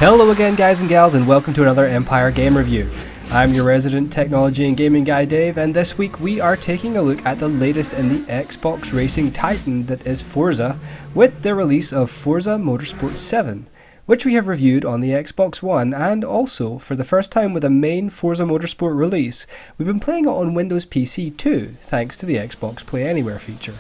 Hello again, guys and gals, and welcome to another Empire Game Review. I'm your resident technology and gaming guy Dave, and this week we are taking a look at the latest in the Xbox racing titan that is Forza, with the release of Forza Motorsport 7, which we have reviewed on the Xbox One, and also, for the first time with a main Forza Motorsport release, we've been playing it on Windows PC too, thanks to the Xbox Play Anywhere feature.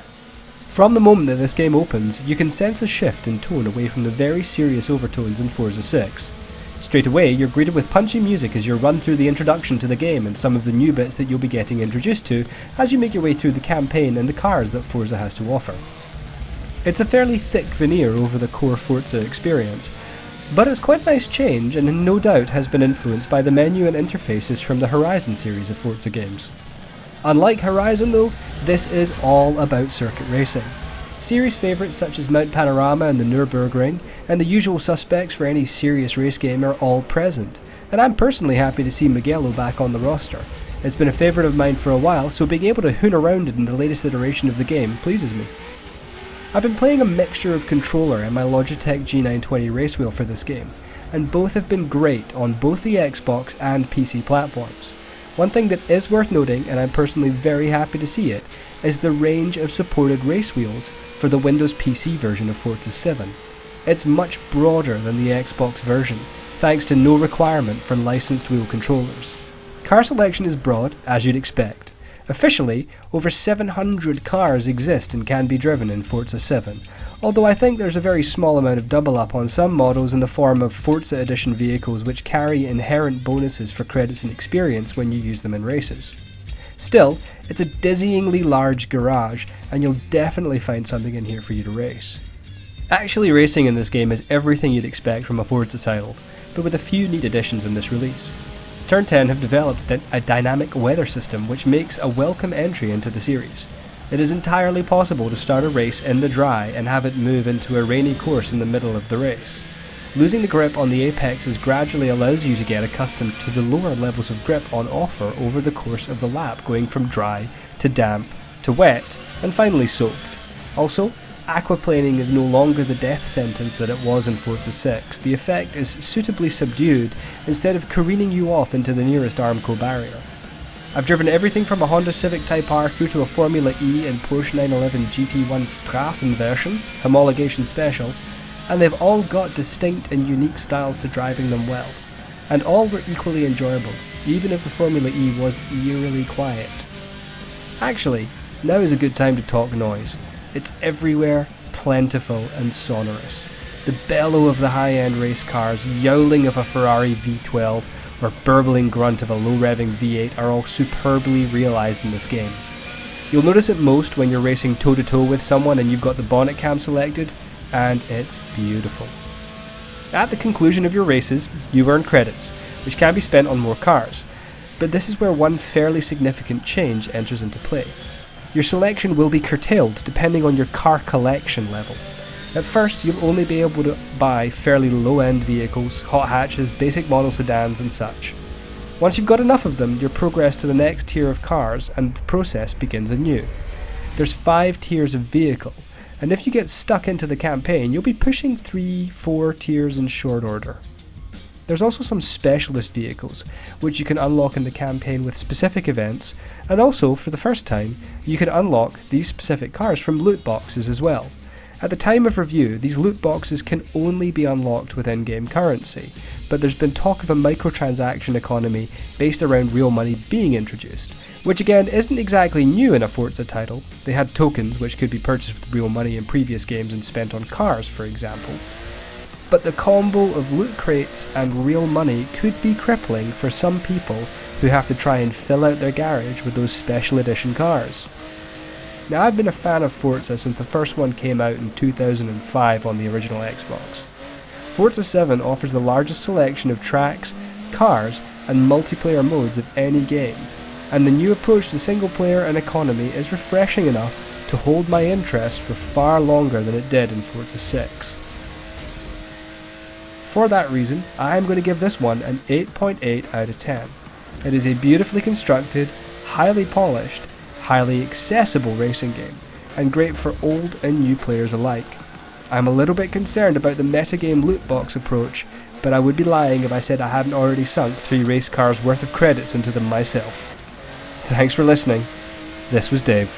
From the moment that this game opens, you can sense a shift in tone away from the very serious overtones in Forza 6. Straight away, you're greeted with punchy music as you run through the introduction to the game and some of the new bits that you'll be getting introduced to as you make your way through the campaign and the cars that Forza has to offer. It's a fairly thick veneer over the core Forza experience, but it's quite a nice change and no doubt has been influenced by the menu and interfaces from the Horizon series of Forza games. Unlike Horizon though, this is all about circuit racing. Series favourites such as Mount Panorama and the Nürburgring, and the usual suspects for any serious race game are all present, and I'm personally happy to see Mugello back on the roster. It's been a favourite of mine for a while, so being able to hoon around it in the latest iteration of the game pleases me. I've been playing a mixture of controller and my Logitech G920 race wheel for this game, and both have been great on both the Xbox and PC platforms. One thing that is worth noting, and I'm personally very happy to see it, is the range of supported race wheels for the Windows PC version of Forza 7. It's much broader than the Xbox version, thanks to no requirement for licensed wheel controllers. Car selection is broad, as you'd expect. Officially, over 700 cars exist and can be driven in Forza 7, although I think there's a very small amount of double up on some models in the form of Forza Edition vehicles which carry inherent bonuses for credits and experience when you use them in races. Still, it's a dizzyingly large garage, and you'll definitely find something in here for you to race. Actually racing in this game is everything you'd expect from a Forza title, but with a few neat additions in this release. Turn 10 have developed a dynamic weather system which makes a welcome entry into the series. It is entirely possible to start a race in the dry and have it move into a rainy course in the middle of the race. Losing the grip on the apexes gradually allows you to get accustomed to the lower levels of grip on offer over the course of the lap, going from dry to damp to wet and finally soaked. Also, aquaplaning is no longer the death sentence that it was in Forza 6. The effect is suitably subdued instead of careening you off into the nearest Armco barrier. I've driven everything from a Honda Civic Type R through to a Formula E and Porsche 911 GT1 Strassen version, homologation special, and they've all got distinct and unique styles to driving them well. And all were equally enjoyable, even if the Formula E was eerily quiet. Actually, now is a good time to talk noise. It's everywhere, plentiful and sonorous. The bellow of the high-end race cars, yowling of a Ferrari V12, or burbling grunt of a low-revving V8 are all superbly realised in this game. You'll notice it most when you're racing toe-to-toe with someone and you've got the bonnet cam selected, and it's beautiful. At the conclusion of your races, you earn credits, which can be spent on more cars, but this is where one fairly significant change enters into play. Your selection will be curtailed depending on your car collection level. At first, you'll only be able to buy fairly low-end vehicles, hot hatches, basic model sedans and such. Once you've got enough of them, you'll progress to the next tier of cars and the process begins anew. There's 5 tiers of vehicle, and if you get stuck into the campaign, you'll be pushing 3-4 tiers in short order. There's also some specialist vehicles, which you can unlock in the campaign with specific events, and also, for the first time, you can unlock these specific cars from loot boxes as well. At the time of review, these loot boxes can only be unlocked with in-game currency, but there's been talk of a microtransaction economy based around real money being introduced, which again isn't exactly new in a Forza title. They had tokens which could be purchased with real money in previous games and spent on cars, for example. But the combo of loot crates and real money could be crippling for some people who have to try and fill out their garage with those special edition cars. Now, I've been a fan of Forza since the first one came out in 2005 on the original Xbox. Forza 7 offers the largest selection of tracks, cars, and multiplayer modes of any game, and the new approach to single player and economy is refreshing enough to hold my interest for far longer than it did in Forza 6. For that reason, I am going to give this one an 8.8 out of 10. It is a beautifully constructed, highly polished, highly accessible racing game, and great for old and new players alike. I'm a little bit concerned about the metagame loot box approach, but I would be lying if I said I hadn't already sunk 3 race cars worth of credits into them myself. Thanks for listening. This was Dave.